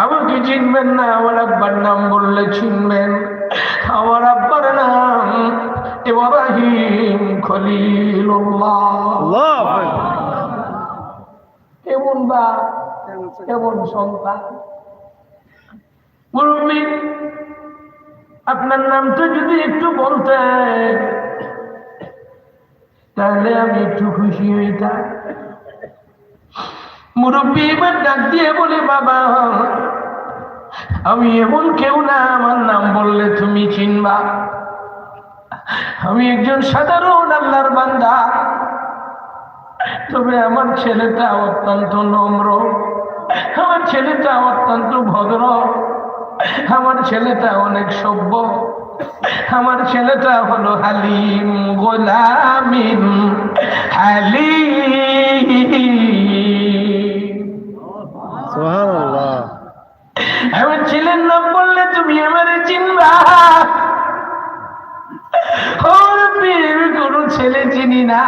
আমাকে চিনবেন না, আমার আব্বার নাম বললে চিনবেন। আমার আব্বার নাম ইব্রাহিম খলিলুল্লাহ। কেমন বা কেমন সন্তান। মুরব্বী, আপনার নামটা যদি একটু বলতেন তাহলে আমি একটু খুশি হইতাম। মুরব্বী এবার ডাক দিয়ে বলে, বাবা আমি এমন কেউ না আমার নাম বললে তুমি চিনবা। আমি একজন সাধারণ আল্লাহর বান্দা, তবে আমার ছেলেটা অত্যন্ত নম্র, আমার ছেলেটা অত্যন্ত ভদ্র, আমার ছেলেটা অনেক সভ্য, আমার ছেলেটা হলো হালিম গোলামিন হালিম। সুবহানাল্লাহ। আমার ছেলের নাম বললে তুমি আমারে চিনবা। আমি কোনো ছেলে চিনি না,